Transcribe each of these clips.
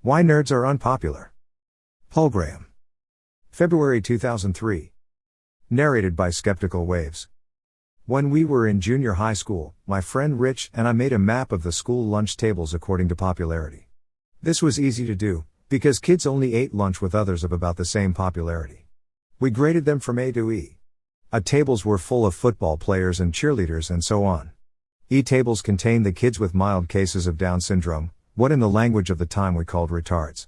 Why nerds are unpopular. Paul Graham. February 2003. Narrated by Skeptical Waves. When we were in junior high school, my friend Rich and I made a map of the school lunch tables according to popularity. This was easy to do, because kids only ate lunch with others of about the same popularity. We graded them from A to E. A tables were full of football players and cheerleaders and so on. E tables contained the kids with mild cases of Down syndrome, what in the language of the time we called retards.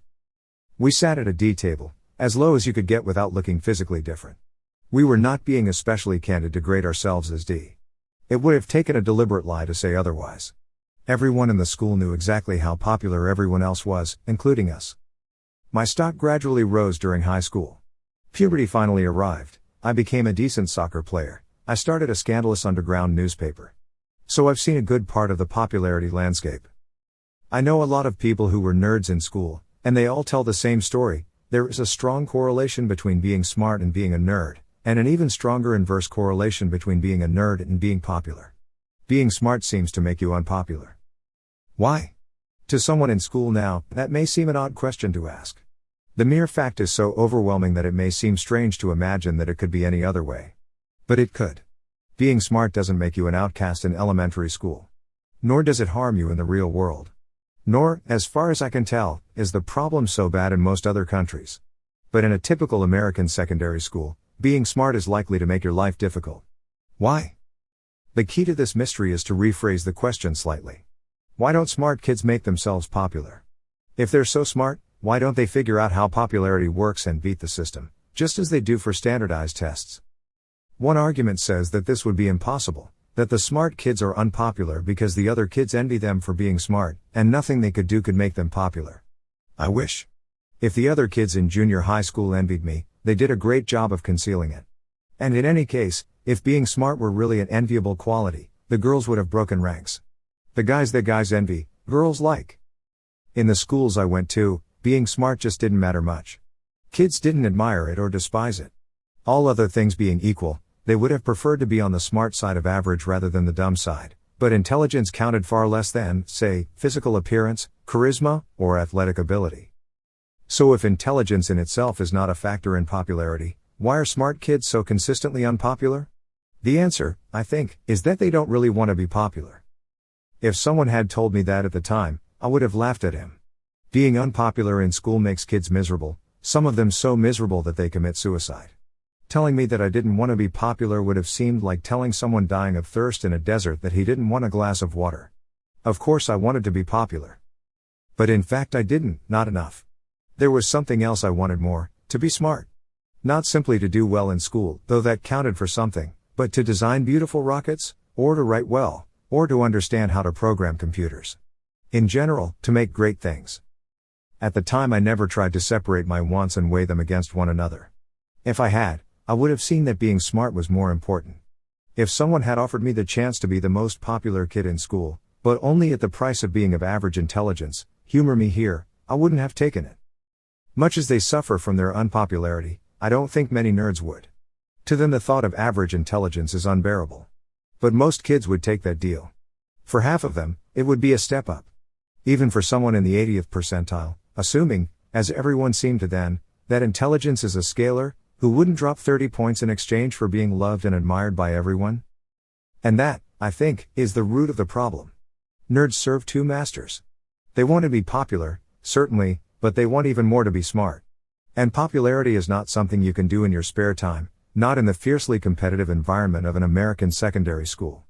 We sat at a D table, as low as you could get without looking physically different. We were not being especially candid to grade ourselves as D. It would have taken a deliberate lie to say otherwise. Everyone in the school knew exactly how popular everyone else was, including us. My stock gradually rose during high school. Puberty finally arrived. I became a decent soccer player. I started a scandalous underground newspaper. So I've seen a good part of the popularity landscape. I know a lot of people who were nerds in school, and they all tell the same story. There is a strong correlation between being smart and being a nerd, and an even stronger inverse correlation between being a nerd and being popular. Being smart seems to make you unpopular. Why? To someone in school now, that may seem an odd question to ask. The mere fact is so overwhelming that it may seem strange to imagine that it could be any other way. But it could. Being smart doesn't make you an outcast in elementary school. Nor does it harm you in the real world. Nor, as far as I can tell, is the problem so bad in most other countries. But in a typical American secondary school, being smart is likely to make your life difficult. Why? The key to this mystery is to rephrase the question slightly. Why don't smart kids make themselves popular? If they're so smart, why don't they figure out how popularity works and beat the system, just as they do for standardized tests? One argument says that this would be impossible, that the smart kids are unpopular because the other kids envy them for being smart, and nothing they could do could make them popular. I wish. If the other kids in junior high school envied me, they did a great job of concealing it. And in any case, if being smart were really an enviable quality, the girls would have broken ranks. The guys that guys envy, girls like. In the schools I went to, being smart just didn't matter much. Kids didn't admire it or despise it. All other things being equal, they would have preferred to be on the smart side of average rather than the dumb side, but intelligence counted far less than, say, physical appearance, charisma, or athletic ability. So if intelligence in itself is not a factor in popularity, why are smart kids so consistently unpopular? The answer, I think, is that they don't really want to be popular. If someone had told me that at the time, I would have laughed at him. Being unpopular in school makes kids miserable, some of them so miserable that they commit suicide. Telling me that I didn't want to be popular would have seemed like telling someone dying of thirst in a desert that he didn't want a glass of water. Of course I wanted to be popular. But in fact I didn't, not enough. There was something else I wanted more, to be smart. Not simply to do well in school, though that counted for something, but to design beautiful rockets, or to write well, or to understand how to program computers. In general, to make great things. At the time I never tried to separate my wants and weigh them against one another. If I had, I would have seen that being smart was more important. If someone had offered me the chance to be the most popular kid in school, but only at the price of being of average intelligence, humor me here, I wouldn't have taken it. Much as they suffer from their unpopularity, I don't think many nerds would. To them the thought of average intelligence is unbearable. But most kids would take that deal. For half of them, it would be a step up. Even for someone in the 80th percentile, assuming, as everyone seemed to then, that intelligence is a scalar, who wouldn't drop 30 points in exchange for being loved and admired by everyone? And that, I think, is the root of the problem. Nerds serve two masters. They want to be popular, certainly, but they want even more to be smart. And popularity is not something you can do in your spare time, not in the fiercely competitive environment of an American secondary school.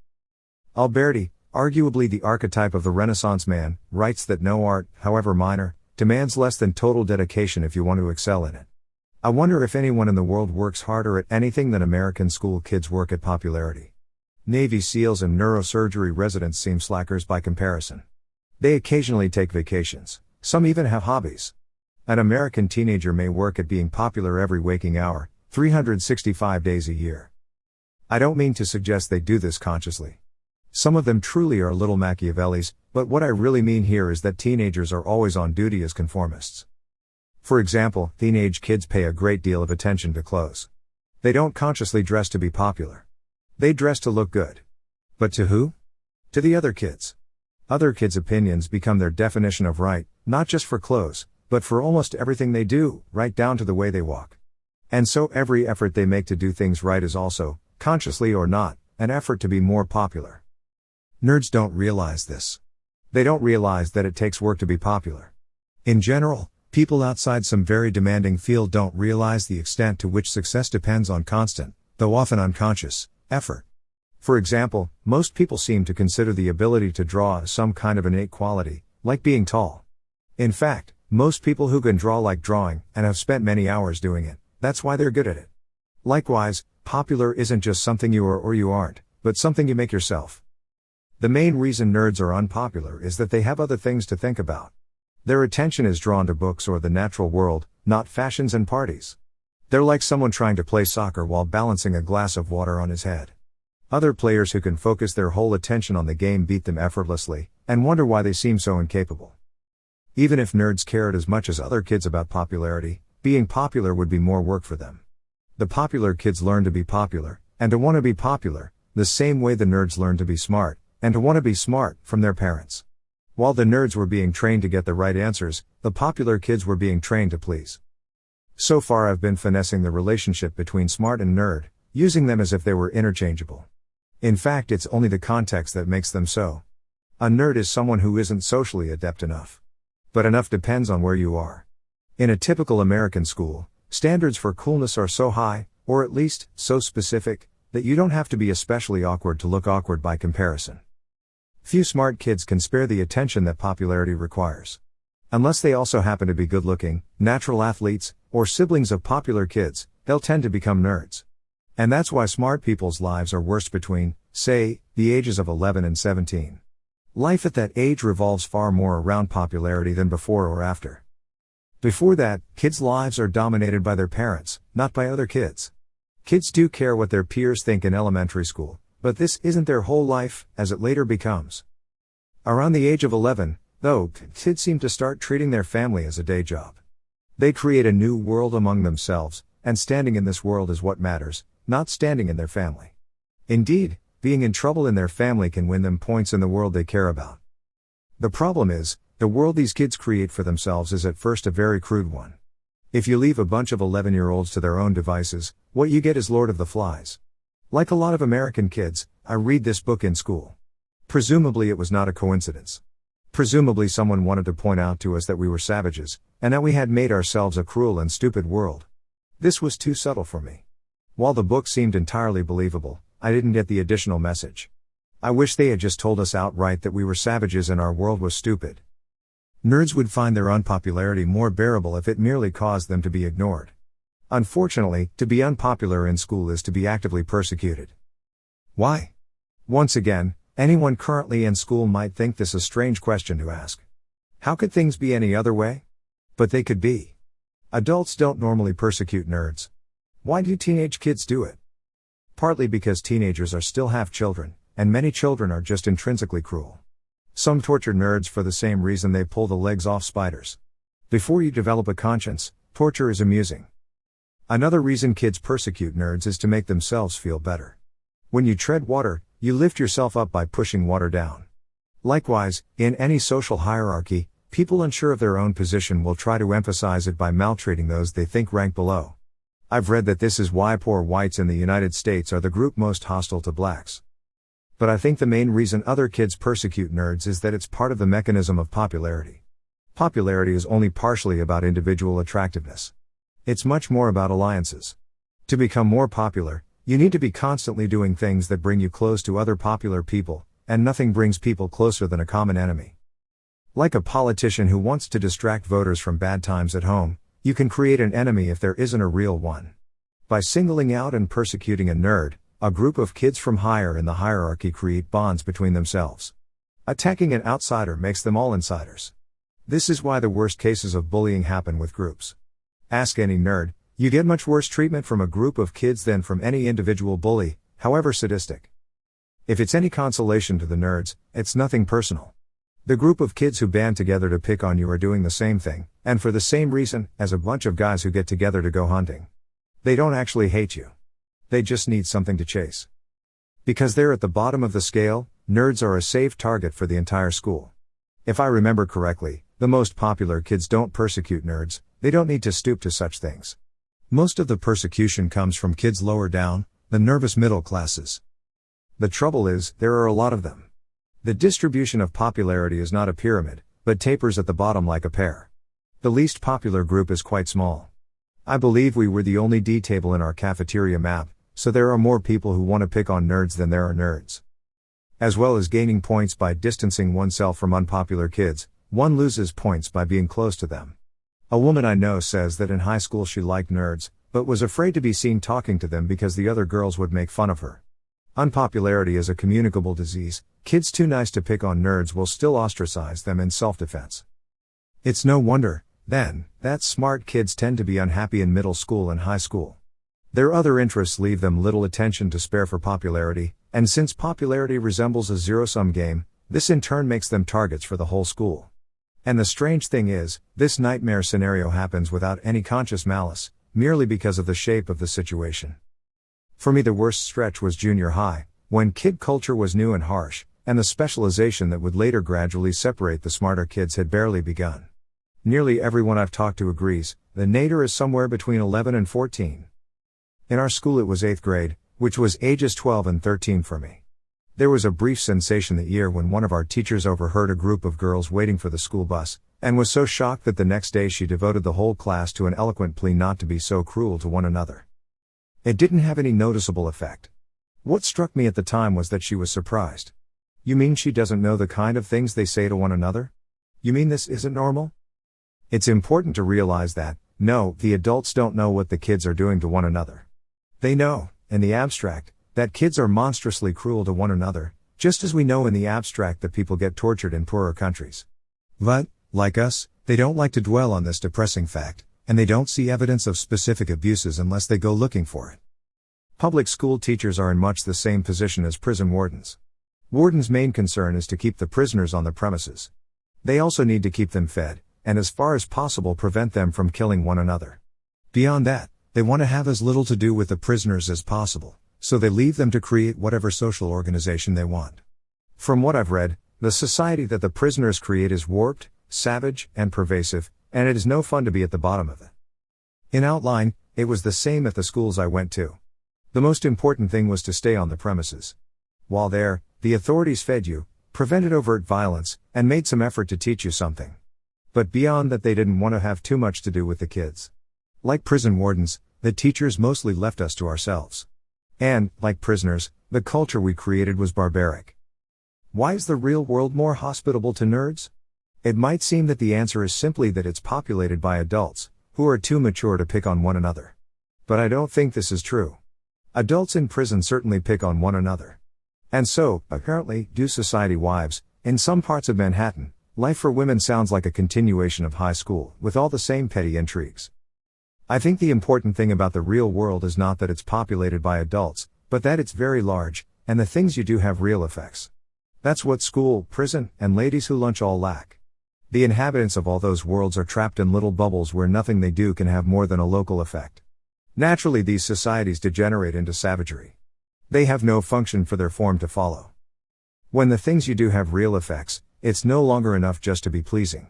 Alberti, arguably the archetype of the Renaissance man, writes that no art, however minor, demands less than total dedication if you want to excel in it. I wonder if anyone in the world works harder at anything than American school kids work at popularity. Navy SEALs and neurosurgery residents seem slackers by comparison. They occasionally take vacations. Some even have hobbies. An American teenager may work at being popular every waking hour, 365 days a year. I don't mean to suggest they do this consciously. Some of them truly are little Machiavellis, but what I really mean here is that teenagers are always on duty as conformists. For example, teenage kids pay a great deal of attention to clothes. They don't consciously dress to be popular. They dress to look good. But to who? To the other kids. Other kids' opinions become their definition of right, not just for clothes, but for almost everything they do, right down to the way they walk. And so every effort they make to do things right is also, consciously or not, an effort to be more popular. Nerds don't realize this. They don't realize that it takes work to be popular. In general, people outside some very demanding field don't realize the extent to which success depends on constant, though often unconscious, effort. For example, most people seem to consider the ability to draw as some kind of innate quality, like being tall. In fact, most people who can draw like drawing, and have spent many hours doing it, that's why they're good at it. Likewise, popular isn't just something you are or you aren't, but something you make yourself. The main reason nerds are unpopular is that they have other things to think about. Their attention is drawn to books or the natural world, not fashions and parties. They're like someone trying to play soccer while balancing a glass of water on his head. Other players who can focus their whole attention on the game beat them effortlessly, and wonder why they seem so incapable. Even if nerds cared as much as other kids about popularity, being popular would be more work for them. The popular kids learn to be popular, and to want to be popular, the same way the nerds learn to be smart, and to want to be smart, from their parents. While the nerds were being trained to get the right answers, the popular kids were being trained to please. So far I've been finessing the relationship between smart and nerd, using them as if they were interchangeable. In fact, it's only the context that makes them so. A nerd is someone who isn't socially adept enough. But enough depends on where you are. In a typical American school, standards for coolness are so high, or at least, so specific, that you don't have to be especially awkward to look awkward by comparison. Few smart kids can spare the attention that popularity requires. Unless they also happen to be good-looking, natural athletes, or siblings of popular kids, they'll tend to become nerds. And that's why smart people's lives are worst between, say, the ages of 11 and 17. Life at that age revolves far more around popularity than before or after. Before that, kids' lives are dominated by their parents, not by other kids. Kids do care what their peers think in elementary school, but this isn't their whole life, as it later becomes. Around the age of 11, though, kids seem to start treating their family as a day job. They create a new world among themselves, and standing in this world is what matters, not standing in their family. Indeed, being in trouble in their family can win them points in the world they care about. The problem is, the world these kids create for themselves is at first a very crude one. If you leave a bunch of 11-year-olds to their own devices, what you get is Lord of the Flies. Like a lot of American kids, I read this book in school. Presumably it was not a coincidence. Presumably someone wanted to point out to us that we were savages, and that we had made ourselves a cruel and stupid world. This was too subtle for me. While the book seemed entirely believable, I didn't get the additional message. I wish they had just told us outright that we were savages and our world was stupid. Nerds would find their unpopularity more bearable if it merely caused them to be ignored. Unfortunately, to be unpopular in school is to be actively persecuted. Why? Once again, anyone currently in school might think this a strange question to ask. How could things be any other way? But they could be. Adults don't normally persecute nerds. Why do teenage kids do it? Partly because teenagers are still half children, and many children are just intrinsically cruel. Some torture nerds for the same reason they pull the legs off spiders. Before you develop a conscience, torture is amusing. Another reason kids persecute nerds is to make themselves feel better. When you tread water, you lift yourself up by pushing water down. Likewise, in any social hierarchy, people unsure of their own position will try to emphasize it by maltreating those they think rank below. I've read that this is why poor whites in the United States are the group most hostile to blacks. But I think the main reason other kids persecute nerds is that it's part of the mechanism of popularity. Popularity is only partially about individual attractiveness. It's much more about alliances. To become more popular, you need to be constantly doing things that bring you close to other popular people, and nothing brings people closer than a common enemy. Like a politician who wants to distract voters from bad times at home, you can create an enemy if there isn't a real one. By singling out and persecuting a nerd, a group of kids from higher in the hierarchy create bonds between themselves. Attacking an outsider makes them all insiders. This is why the worst cases of bullying happen with groups. Ask any nerd, you get much worse treatment from a group of kids than from any individual bully, however sadistic. If it's any consolation to the nerds, it's nothing personal. The group of kids who band together to pick on you are doing the same thing, and for the same reason, as a bunch of guys who get together to go hunting. They don't actually hate you. They just need something to chase. Because they're at the bottom of the scale, nerds are a safe target for the entire school. If I remember correctly, The most popular kids don't persecute nerds, they don't need to stoop to such things. Most of the persecution comes from kids lower down, the nervous middle classes. The trouble is, there are a lot of them. The distribution of popularity is not a pyramid, but tapers at the bottom like a pear. The least popular group is quite small. I believe we were the only D table in our cafeteria map, so there are more people who want to pick on nerds than there are nerds. As well as gaining points by distancing oneself from unpopular kids, one loses points by being close to them. A woman I know says that in high school she liked nerds, but was afraid to be seen talking to them because the other girls would make fun of her. Unpopularity is a communicable disease. Kids too nice to pick on nerds will still ostracize them in self-defense. It's no wonder, then, that smart kids tend to be unhappy in middle school and high school. Their other interests leave them little attention to spare for popularity, and since popularity resembles a zero-sum game, this in turn makes them targets for the whole school. And the strange thing is, this nightmare scenario happens without any conscious malice, merely because of the shape of the situation. For me, the worst stretch was junior high, when kid culture was new and harsh, and the specialization that would later gradually separate the smarter kids had barely begun. Nearly everyone I've talked to agrees, the nadir is somewhere between 11 and 14. In our school it was 8th grade, which was ages 12 and 13 for me. There was a brief sensation that year when one of our teachers overheard a group of girls waiting for the school bus, and was so shocked that the next day she devoted the whole class to an eloquent plea not to be so cruel to one another. It didn't have any noticeable effect. What struck me at the time was that she was surprised. You mean she doesn't know the kind of things they say to one another? You mean this isn't normal? It's important to realize that, no, the adults don't know what the kids are doing to one another. They know, in the abstract, that kids are monstrously cruel to one another, just as we know in the abstract that people get tortured in poorer countries. But, like us, they don't like to dwell on this depressing fact, and they don't see evidence of specific abuses unless they go looking for it. Public school teachers are in much the same position as prison wardens. Wardens' main concern is to keep the prisoners on the premises. They also need to keep them fed, and as far as possible prevent them from killing one another. Beyond that, they want to have as little to do with the prisoners as possible, so they leave them to create whatever social organization they want. From what I've read, the society that the prisoners create is warped, savage, and pervasive, and it is no fun to be at the bottom of it. In outline, it was the same at the schools I went to. The most important thing was to stay on the premises. While there, the authorities fed you, prevented overt violence, and made some effort to teach you something. But beyond that, they didn't want to have too much to do with the kids. Like prison wardens, the teachers mostly left us to ourselves. And, like prisoners, the culture we created was barbaric. Why is the real world more hospitable to nerds? It might seem that the answer is simply that it's populated by adults, who are too mature to pick on one another. But I don't think this is true. Adults in prison certainly pick on one another. And so, apparently, do society wives. In some parts of Manhattan, life for women sounds like a continuation of high school, with all the same petty intrigues. I think the important thing about the real world is not that it's populated by adults, but that it's very large, and the things you do have real effects. That's what school, prison, and ladies who lunch all lack. The inhabitants of all those worlds are trapped in little bubbles where nothing they do can have more than a local effect. Naturally, these societies degenerate into savagery. They have no function for their form to follow. When the things you do have real effects, it's no longer enough just to be pleasing.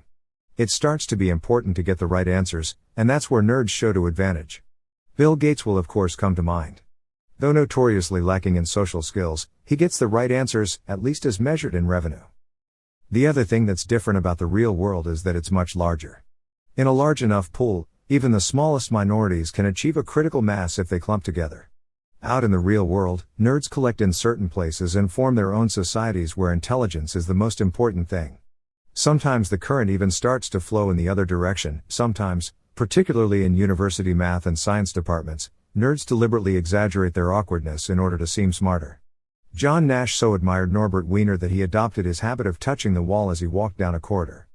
It starts to be important to get the right answers, and that's where nerds show to advantage. Bill Gates will of course come to mind. Though notoriously lacking in social skills, he gets the right answers, at least as measured in revenue. The other thing that's different about the real world is that it's much larger. In a large enough pool, even the smallest minorities can achieve a critical mass if they clump together. Out in the real world, nerds collect in certain places and form their own societies where intelligence is the most important thing. Sometimes the current even starts to flow in the other direction. Sometimes, particularly in university math and science departments, nerds deliberately exaggerate their awkwardness in order to seem smarter. John Nash so admired Norbert Wiener that he adopted his habit of touching the wall as he walked down a corridor.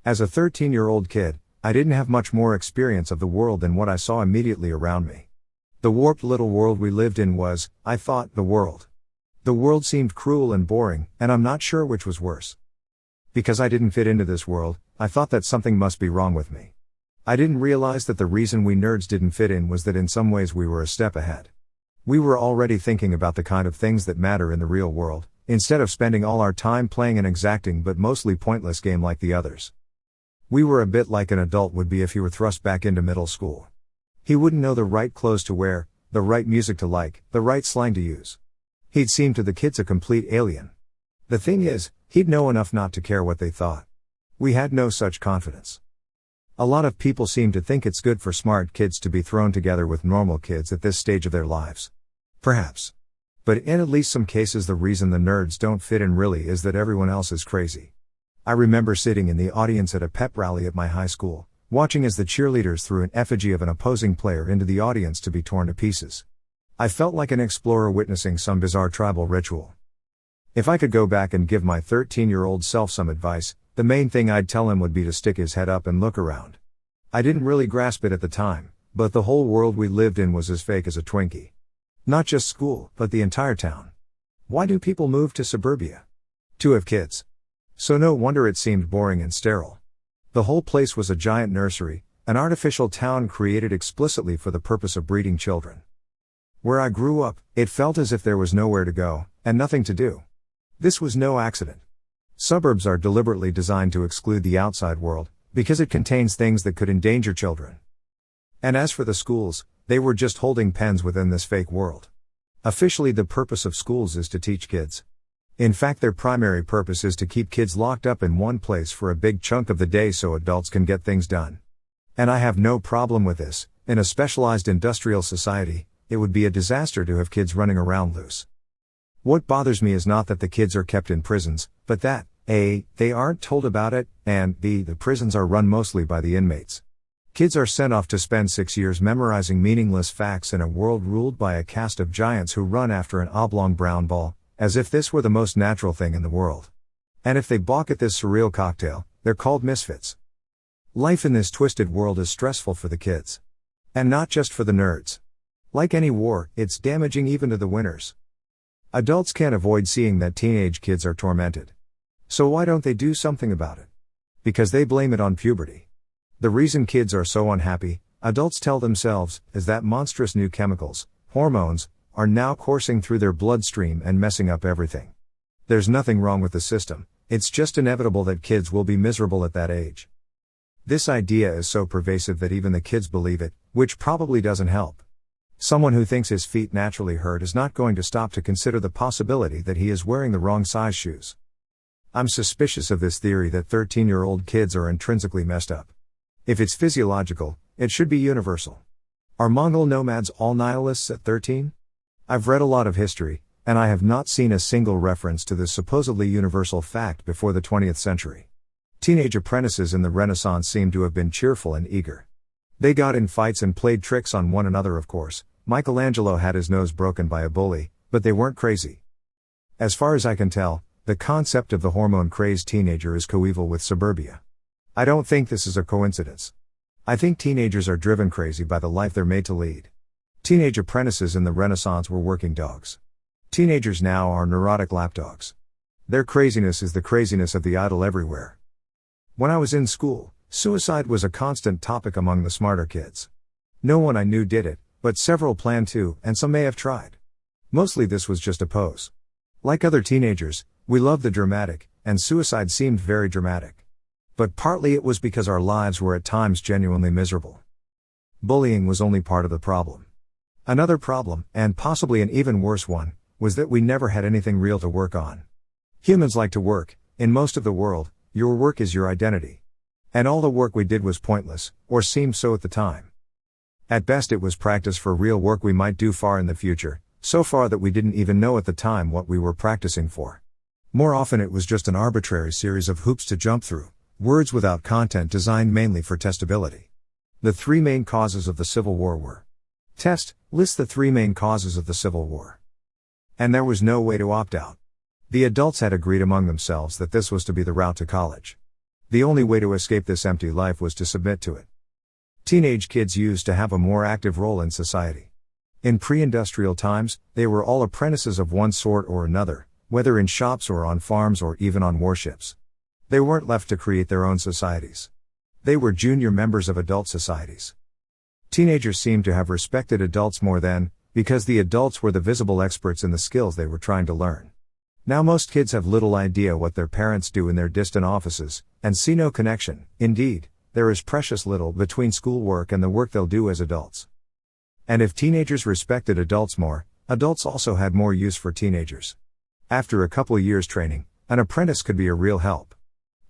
As a 13-year-old kid, I didn't have much more experience of the world than what I saw immediately around me. The warped little world we lived in was, I thought, the world. The world seemed cruel and boring, and I'm not sure which was worse. Because I didn't fit into this world, I thought that something must be wrong with me. I didn't realize that the reason we nerds didn't fit in was that in some ways we were a step ahead. We were already thinking about the kind of things that matter in the real world, instead of spending all our time playing an exacting but mostly pointless game like the others. We were a bit like an adult would be if he were thrust back into middle school. He wouldn't know the right clothes to wear, the right music to like, the right slang to use. He'd seem to the kids a complete alien. The thing is, he'd know enough not to care what they thought. We had no such confidence. A lot of people seem to think it's good for smart kids to be thrown together with normal kids at this stage of their lives. Perhaps. But in at least some cases the reason the nerds don't fit in really is that everyone else is crazy. I remember sitting in the audience at a pep rally at my high school, watching as the cheerleaders threw an effigy of an opposing player into the audience to be torn to pieces. I felt like an explorer witnessing some bizarre tribal ritual. If I could go back and give my 13-year-old self some advice, the main thing I'd tell him would be to stick his head up and look around. I didn't really grasp it at the time, but the whole world we lived in was as fake as a Twinkie. Not just school, but the entire town. Why do people move to suburbia? To have kids. So no wonder it seemed boring and sterile. The whole place was a giant nursery, an artificial town created explicitly for the purpose of breeding children. Where I grew up, it felt as if there was nowhere to go, and nothing to do. This was no accident. Suburbs are deliberately designed to exclude the outside world, because it contains things that could endanger children. And as for the schools, they were just holding pens within this fake world. Officially, the purpose of schools is to teach kids. In fact, their primary purpose is to keep kids locked up in one place for a big chunk of the day so adults can get things done. And I have no problem with this. In a specialized industrial society, it would be a disaster to have kids running around loose. What bothers me is not that the kids are kept in prisons, but that, A, they aren't told about it, and B, the prisons are run mostly by the inmates. Kids are sent off to spend 6 years memorizing meaningless facts in a world ruled by a cast of giants who run after an oblong brown ball, as if this were the most natural thing in the world. And if they balk at this surreal cocktail, they're called misfits. Life in this twisted world is stressful for the kids. And not just for the nerds. Like any war, it's damaging even to the winners. Adults can't avoid seeing that teenage kids are tormented. So why don't they do something about it? Because they blame it on puberty. The reason kids are so unhappy, adults tell themselves, is that monstrous new chemicals, hormones, are now coursing through their bloodstream and messing up everything. There's nothing wrong with the system, it's just inevitable that kids will be miserable at that age. This idea is so pervasive that even the kids believe it, which probably doesn't help. Someone who thinks his feet naturally hurt is not going to stop to consider the possibility that he is wearing the wrong size shoes. I'm suspicious of this theory that 13-year-old kids are intrinsically messed up. If it's physiological, it should be universal. Are Mongol nomads all nihilists at 13? I've read a lot of history, and I have not seen a single reference to this supposedly universal fact before the 20th century. Teenage apprentices in the Renaissance seem to have been cheerful and eager. They got in fights and played tricks on one another, of course. Michelangelo had his nose broken by a bully, but they weren't crazy. As far as I can tell, the concept of the hormone-crazed teenager is coeval with suburbia. I don't think this is a coincidence. I think teenagers are driven crazy by the life they're made to lead. Teenage apprentices in the Renaissance were working dogs. Teenagers now are neurotic lapdogs. Their craziness is the craziness of the idle everywhere. When I was in school, suicide was a constant topic among the smarter kids. No one I knew did it, but several planned to, and some may have tried. Mostly this was just a pose. Like other teenagers, we loved the dramatic, and suicide seemed very dramatic. But partly it was because our lives were at times genuinely miserable. Bullying was only part of the problem. Another problem, and possibly an even worse one, was that we never had anything real to work on. Humans like to work. In most of the world, your work is your identity. And all the work we did was pointless, or seemed so at the time. At best it was practice for real work we might do far in the future, so far that we didn't even know at the time what we were practicing for. More often it was just an arbitrary series of hoops to jump through, words without content designed mainly for testability. The three main causes of the Civil War were. Test, list the three main causes of the Civil War. And there was no way to opt out. The adults had agreed among themselves that this was to be the route to college. The only way to escape this empty life was to submit to it. Teenage kids used to have a more active role in society. In pre-industrial times, they were all apprentices of one sort or another, whether in shops or on farms or even on warships. They weren't left to create their own societies. They were junior members of adult societies. Teenagers seemed to have respected adults more then, because the adults were the visible experts in the skills they were trying to learn. Now most kids have little idea what their parents do in their distant offices, and see no connection. Indeed, there is precious little between schoolwork and the work they'll do as adults. And if teenagers respected adults more, adults also had more use for teenagers. After a couple years training, an apprentice could be a real help.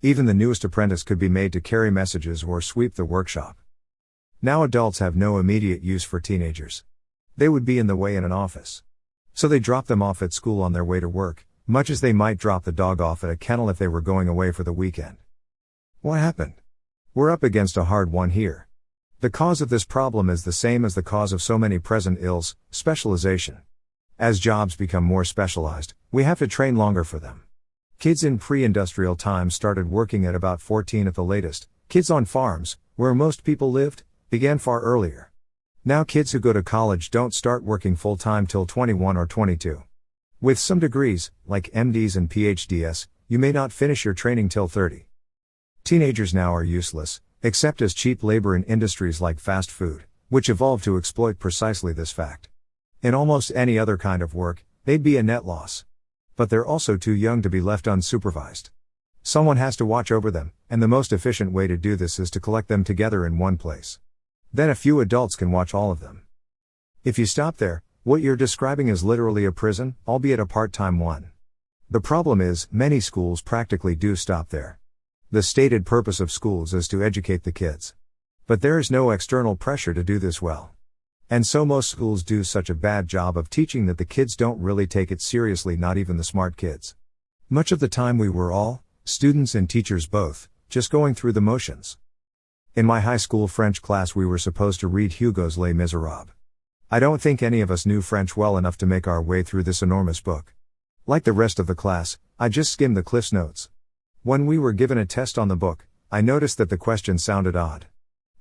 Even the newest apprentice could be made to carry messages or sweep the workshop. Now adults have no immediate use for teenagers. They would be in the way in an office. So they drop them off at school on their way to work, much as they might drop the dog off at a kennel if they were going away for the weekend. What happened? We're up against a hard one here. The cause of this problem is the same as the cause of so many present ills: specialization. As jobs become more specialized, we have to train longer for them. Kids in pre-industrial times started working at about 14 at the latest. Kids on farms, where most people lived, began far earlier. Now kids who go to college don't start working full-time till 21 or 22. With some degrees, like MDs and PhDs, you may not finish your training till 30. Teenagers now are useless, except as cheap labor in industries like fast food, which evolved to exploit precisely this fact. In almost any other kind of work, they'd be a net loss. But they're also too young to be left unsupervised. Someone has to watch over them, and the most efficient way to do this is to collect them together in one place. Then a few adults can watch all of them. If you stop there, what you're describing is literally a prison, albeit a part-time one. The problem is, many schools practically do stop there. The stated purpose of schools is to educate the kids. But there is no external pressure to do this well. And so most schools do such a bad job of teaching that the kids don't really take it seriously, not even the smart kids. Much of the time we were all, students and teachers both, just going through the motions. In my high school French class we were supposed to read Hugo's Les Miserables. I don't think any of us knew French well enough to make our way through this enormous book. Like the rest of the class, I just skimmed the Cliff's Notes. When we were given a test on the book, I noticed that the questions sounded odd.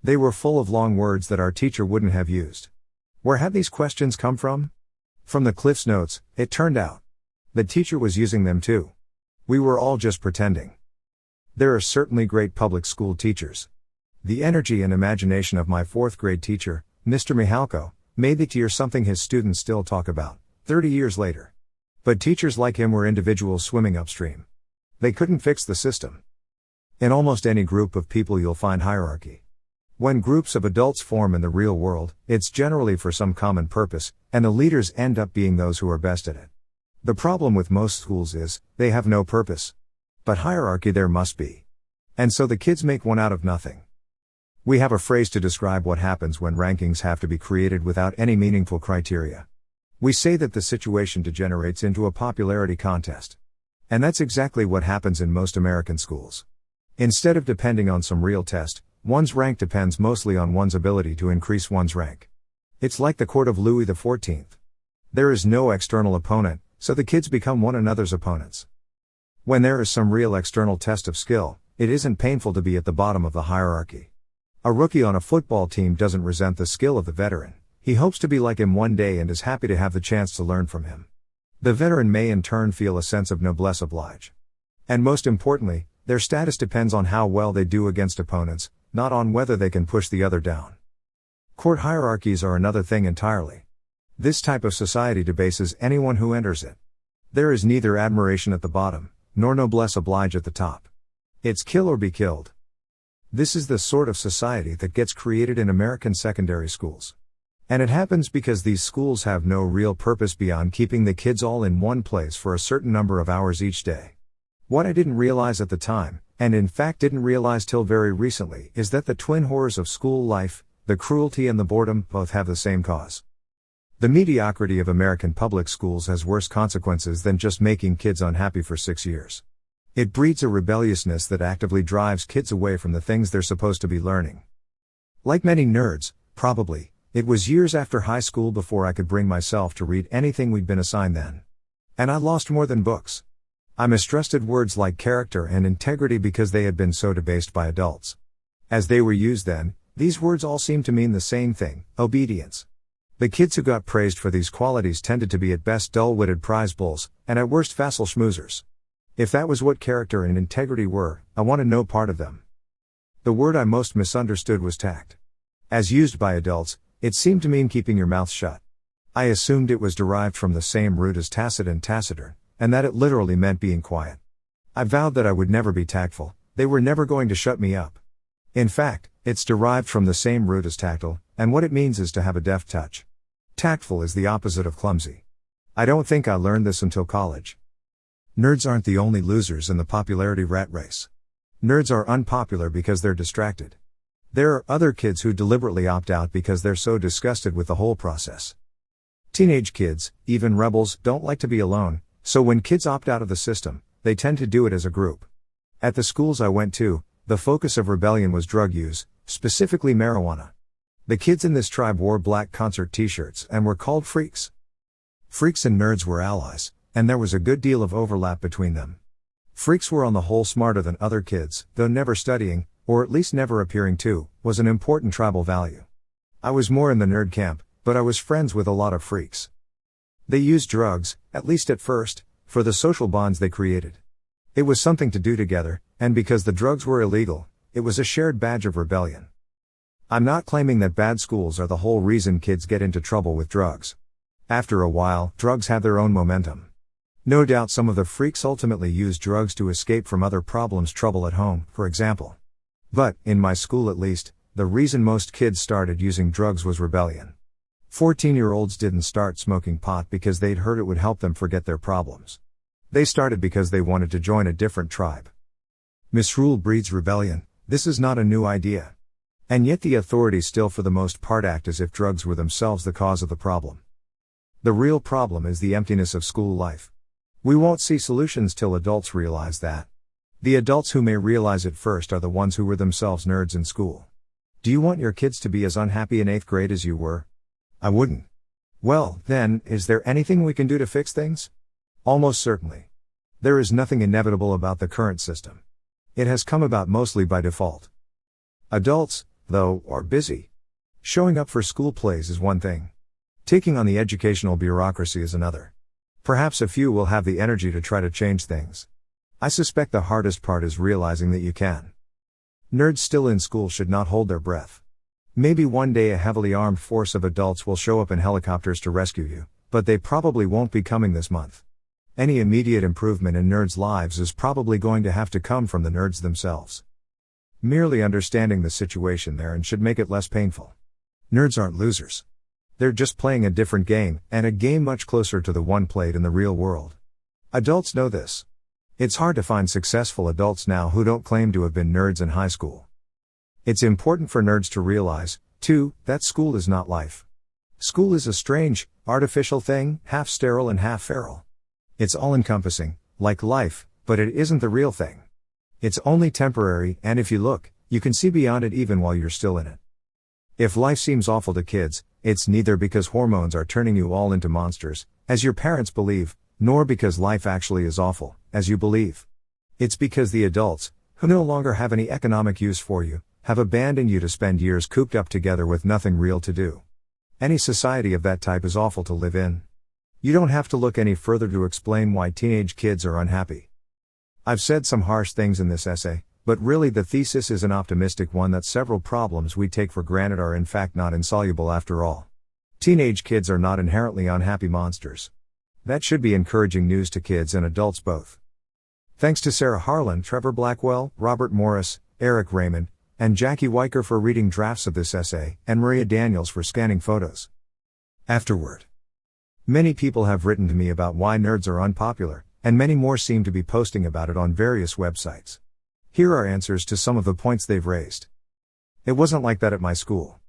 They were full of long words that our teacher wouldn't have used. Where had these questions come from? From the Cliff's Notes, it turned out. The teacher was using them too. We were all just pretending. There are certainly great public school teachers. The energy and imagination of my 4th grade teacher, Mr. Mihalko, made the tier something his students still talk about, 30 years later. But teachers like him were individuals swimming upstream. They couldn't fix the system. In almost any group of people you'll find hierarchy. When groups of adults form in the real world, it's generally for some common purpose, and the leaders end up being those who are best at it. The problem with most schools is, they have no purpose. But hierarchy there must be. And so the kids make one out of nothing. We have a phrase to describe what happens when rankings have to be created without any meaningful criteria. We say that the situation degenerates into a popularity contest. And that's exactly what happens in most American schools. Instead of depending on some real test, one's rank depends mostly on one's ability to increase one's rank. It's like the court of Louis XIV. There is no external opponent, so the kids become one another's opponents. When there is some real external test of skill, it isn't painful to be at the bottom of the hierarchy. A rookie on a football team doesn't resent the skill of the veteran. He hopes to be like him one day and is happy to have the chance to learn from him. The veteran may in turn feel a sense of noblesse oblige. And most importantly, their status depends on how well they do against opponents, not on whether they can push the other down. Court hierarchies are another thing entirely. This type of society debases anyone who enters it. There is neither admiration at the bottom, nor noblesse oblige at the top. It's kill or be killed. This is the sort of society that gets created in American secondary schools. And it happens because these schools have no real purpose beyond keeping the kids all in one place for a certain number of hours each day. What I didn't realize at the time, and in fact didn't realize till very recently, is that the twin horrors of school life, the cruelty and the boredom, both have the same cause. The mediocrity of American public schools has worse consequences than just making kids unhappy for 6 years. It breeds a rebelliousness that actively drives kids away from the things they're supposed to be learning. Like many nerds, probably, it was years after high school before I could bring myself to read anything we'd been assigned then. And I lost more than books. I mistrusted words like character and integrity because they had been so debased by adults. As they were used then, these words all seemed to mean the same thing: obedience. The kids who got praised for these qualities tended to be at best dull-witted prize bulls, and at worst facile schmoozers. If that was what character and integrity were, I wanted no part of them. The word I most misunderstood was tact. As used by adults, it seemed to mean keeping your mouth shut. I assumed it was derived from the same root as tacit and taciturn, and that it literally meant being quiet. I vowed that I would never be tactful, they were never going to shut me up. In fact, it's derived from the same root as tactile, and what it means is to have a deft touch. Tactful is the opposite of clumsy. I don't think I learned this until college. Nerds aren't the only losers in the popularity rat race. Nerds are unpopular because they're distracted. There are other kids who deliberately opt out because they're so disgusted with the whole process. Teenage kids, even rebels, don't like to be alone, so when kids opt out of the system, they tend to do it as a group. At the schools I went to, the focus of rebellion was drug use, specifically marijuana. The kids in this tribe wore black concert t-shirts and were called freaks. Freaks and nerds were allies, and there was a good deal of overlap between them. Freaks were on the whole smarter than other kids, though never studying, or at least never appearing to, was an important tribal value. I was more in the nerd camp, but I was friends with a lot of freaks. They used drugs, at least at first, for the social bonds they created. It was something to do together, and because the drugs were illegal, it was a shared badge of rebellion. I'm not claiming that bad schools are the whole reason kids get into trouble with drugs. After a while, drugs have their own momentum. No doubt some of the freaks ultimately use drugs to escape from other problems, trouble at home, for example. But, in my school at least, the reason most kids started using drugs was rebellion. 14-year-olds didn't start smoking pot because they'd heard it would help them forget their problems. They started because they wanted to join a different tribe. Misrule breeds rebellion. This is not a new idea. And yet the authorities still for the most part act as if drugs were themselves the cause of the problem. The real problem is the emptiness of school life. We won't see solutions till adults realize that. The adults who may realize it first are the ones who were themselves nerds in school. Do you want your kids to be as unhappy in 8th grade as you were? I wouldn't. Well, then, is there anything we can do to fix things? Almost certainly. There is nothing inevitable about the current system. It has come about mostly by default. Adults, though, are busy. Showing up for school plays is one thing. Taking on the educational bureaucracy is another. Perhaps a few will have the energy to try to change things. I suspect the hardest part is realizing that you can. Nerds still in school should not hold their breath. Maybe one day a heavily armed force of adults will show up in helicopters to rescue you, but they probably won't be coming this month. Any immediate improvement in nerds' lives is probably going to have to come from the nerds themselves. Merely understanding the situation there and should make it less painful. Nerds aren't losers. They're just playing a different game, and a game much closer to the one played in the real world. Adults know this. It's hard to find successful adults now who don't claim to have been nerds in high school. It's important for nerds to realize, too, that school is not life. School is a strange, artificial thing, half sterile and half feral. It's all-encompassing, like life, but it isn't the real thing. It's only temporary, and if you look, you can see beyond it even while you're still in it. If life seems awful to kids, it's neither because hormones are turning you all into monsters, as your parents believe, nor because life actually is awful, as you believe. It's because the adults, who no longer have any economic use for you, have abandoned you to spend years cooped up together with nothing real to do. Any society of that type is awful to live in. You don't have to look any further to explain why teenage kids are unhappy. I've said some harsh things in this essay, but really the thesis is an optimistic one that several problems we take for granted are in fact not insoluble after all. Teenage kids are not inherently unhappy monsters. That should be encouraging news to kids and adults both. Thanks to Sarah Harlan, Trevor Blackwell, Robert Morris, Eric Raymond, and Jackie Weicker for reading drafts of this essay, and Maria Daniels for scanning photos. Afterward. Many people have written to me about why nerds are unpopular, and many more seem to be posting about it on various websites. Here are answers to some of the points they've raised. It wasn't like that at my school.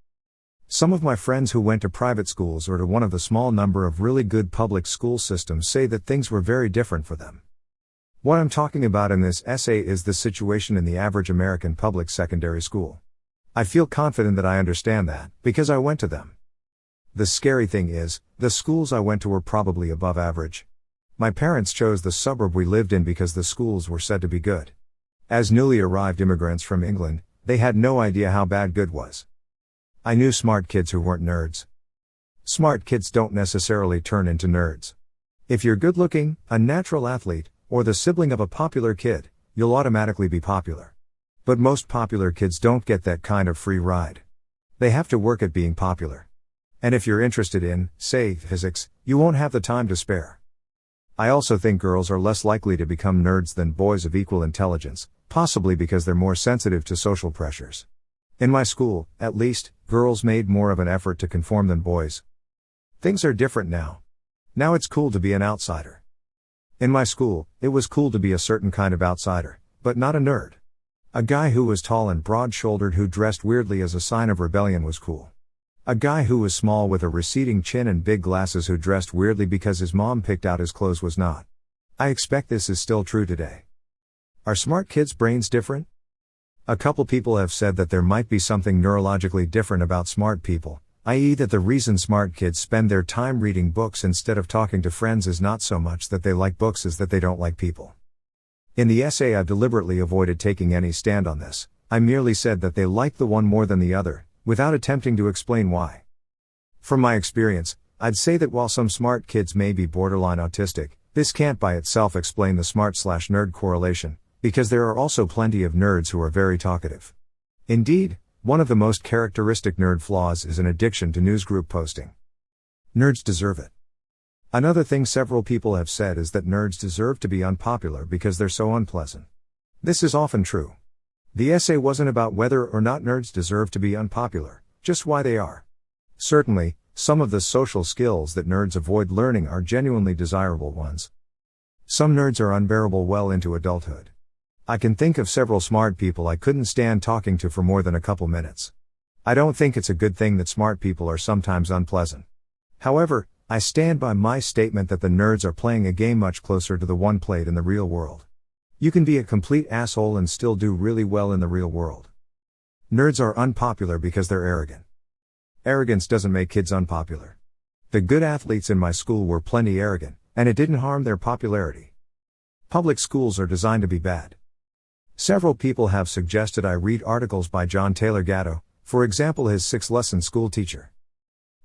Some of my friends who went to private schools or to one of the small number of really good public school systems say that things were very different for them. What I'm talking about in this essay is the situation in the average American public secondary school. I feel confident that I understand that, because I went to them. The scary thing is, the schools I went to were probably above average. My parents chose the suburb we lived in because the schools were said to be good. As newly arrived immigrants from England, they had no idea how bad good was. I knew smart kids who weren't nerds. Smart kids don't necessarily turn into nerds. If you're good looking, a natural athlete, or the sibling of a popular kid, you'll automatically be popular. But most popular kids don't get that kind of free ride. They have to work at being popular. And if you're interested in, say, physics, you won't have the time to spare. I also think girls are less likely to become nerds than boys of equal intelligence, possibly because they're more sensitive to social pressures. In my school, at least, girls made more of an effort to conform than boys. Things are different now. Now it's cool to be an outsider. In my school, it was cool to be a certain kind of outsider, but not a nerd. A guy who was tall and broad-shouldered who dressed weirdly as a sign of rebellion was cool. A guy who was small with a receding chin and big glasses who dressed weirdly because his mom picked out his clothes was not. I expect this is still true today. Are smart kids' brains different? A couple people have said that there might be something neurologically different about smart people, i.e. that the reason smart kids spend their time reading books instead of talking to friends is not so much that they like books as that they don't like people. In the essay I deliberately avoided taking any stand on this. I merely said that they like the one more than the other, without attempting to explain why. From my experience, I'd say that while some smart kids may be borderline autistic, this can't by itself explain the smart/nerd correlation, because there are also plenty of nerds who are very talkative. Indeed, one of the most characteristic nerd flaws is an addiction to newsgroup posting. Nerds deserve it. Another thing several people have said is that nerds deserve to be unpopular because they're so unpleasant. This is often true. The essay wasn't about whether or not nerds deserve to be unpopular, just why they are. Certainly, some of the social skills that nerds avoid learning are genuinely desirable ones. Some nerds are unbearable well into adulthood. I can think of several smart people I couldn't stand talking to for more than a couple minutes. I don't think it's a good thing that smart people are sometimes unpleasant. However, I stand by my statement that the nerds are playing a game much closer to the one played in the real world. You can be a complete asshole and still do really well in the real world. Nerds are unpopular because they're arrogant. Arrogance doesn't make kids unpopular. The good athletes in my school were plenty arrogant, and it didn't harm their popularity. Public schools are designed to be bad. Several people have suggested I read articles by John Taylor Gatto, for example his 6-lesson school teacher.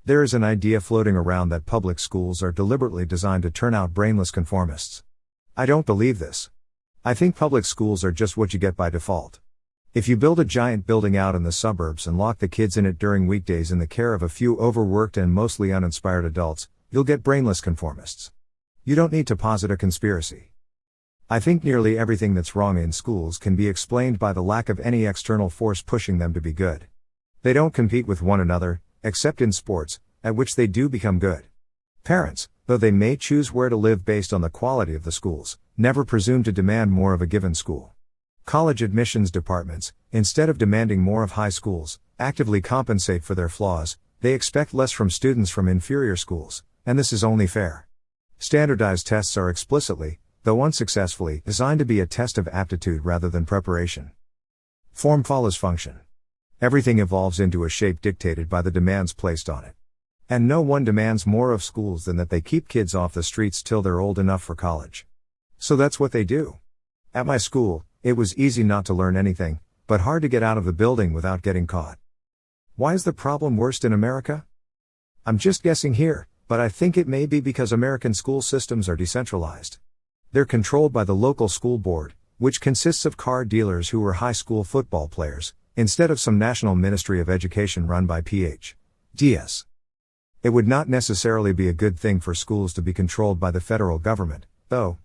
There is an idea floating around that public schools are deliberately designed to turn out brainless conformists. I don't believe this. I think public schools are just what you get by default. If you build a giant building out in the suburbs and lock the kids in it during weekdays in the care of a few overworked and mostly uninspired adults, you'll get brainless conformists. You don't need to posit a conspiracy. I think nearly everything that's wrong in schools can be explained by the lack of any external force pushing them to be good. They don't compete with one another, except in sports, at which they do become good. Parents, though they may choose where to live based on the quality of the schools, never presume to demand more of a given school. College admissions departments, instead of demanding more of high schools, actively compensate for their flaws. They expect less from students from inferior schools, and this is only fair. Standardized tests are explicitly, though unsuccessfully, designed to be a test of aptitude rather than preparation. Form follows function. Everything evolves into a shape dictated by the demands placed on it. And no one demands more of schools than that they keep kids off the streets till they're old enough for college. So that's what they do. At my school, it was easy not to learn anything, but hard to get out of the building without getting caught. Why is the problem worst in America? I'm just guessing here, but I think it may be because American school systems are decentralized. They're controlled by the local school board, which consists of car dealers who were high school football players, instead of some national Ministry of Education run by Ph.D.s. It would not necessarily be a good thing for schools to be controlled by the federal government, though.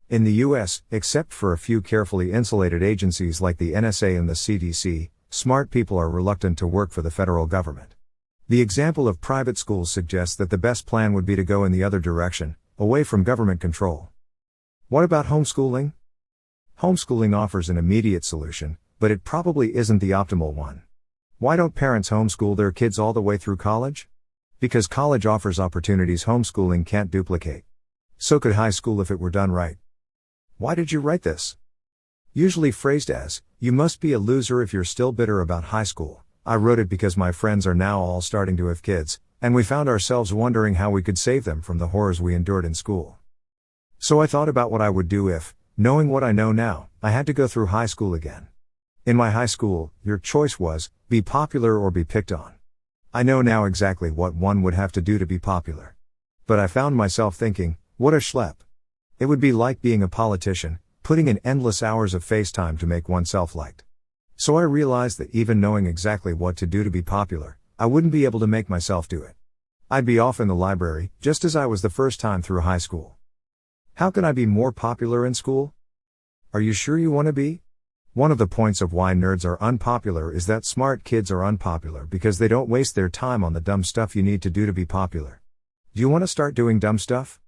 In the US, except for a few carefully insulated agencies like the NSA and the CDC, smart people are reluctant to work for the federal government. The example of private schools suggests that the best plan would be to go in the other direction, away from government control. What about homeschooling? Homeschooling offers an immediate solution, but it probably isn't the optimal one. Why don't parents homeschool their kids all the way through college? Because college offers opportunities homeschooling can't duplicate. So could high school if it were done right. Why did you write this? Usually phrased as, you must be a loser if you're still bitter about high school. I wrote it because my friends are now all starting to have kids, and we found ourselves wondering how we could save them from the horrors we endured in school. So I thought about what I would do if, knowing what I know now, I had to go through high school again. In my high school, your choice was, be popular or be picked on. I know now exactly what one would have to do to be popular. But I found myself thinking, what a schlep. It would be like being a politician, putting in endless hours of FaceTime to make oneself liked. So I realized that even knowing exactly what to do to be popular, I wouldn't be able to make myself do it. I'd be off in the library, just as I was the first time through high school. How can I be more popular in school? Are you sure you want to be? One of the points of why nerds are unpopular is that smart kids are unpopular because they don't waste their time on the dumb stuff you need to do to be popular. Do you want to start doing dumb stuff?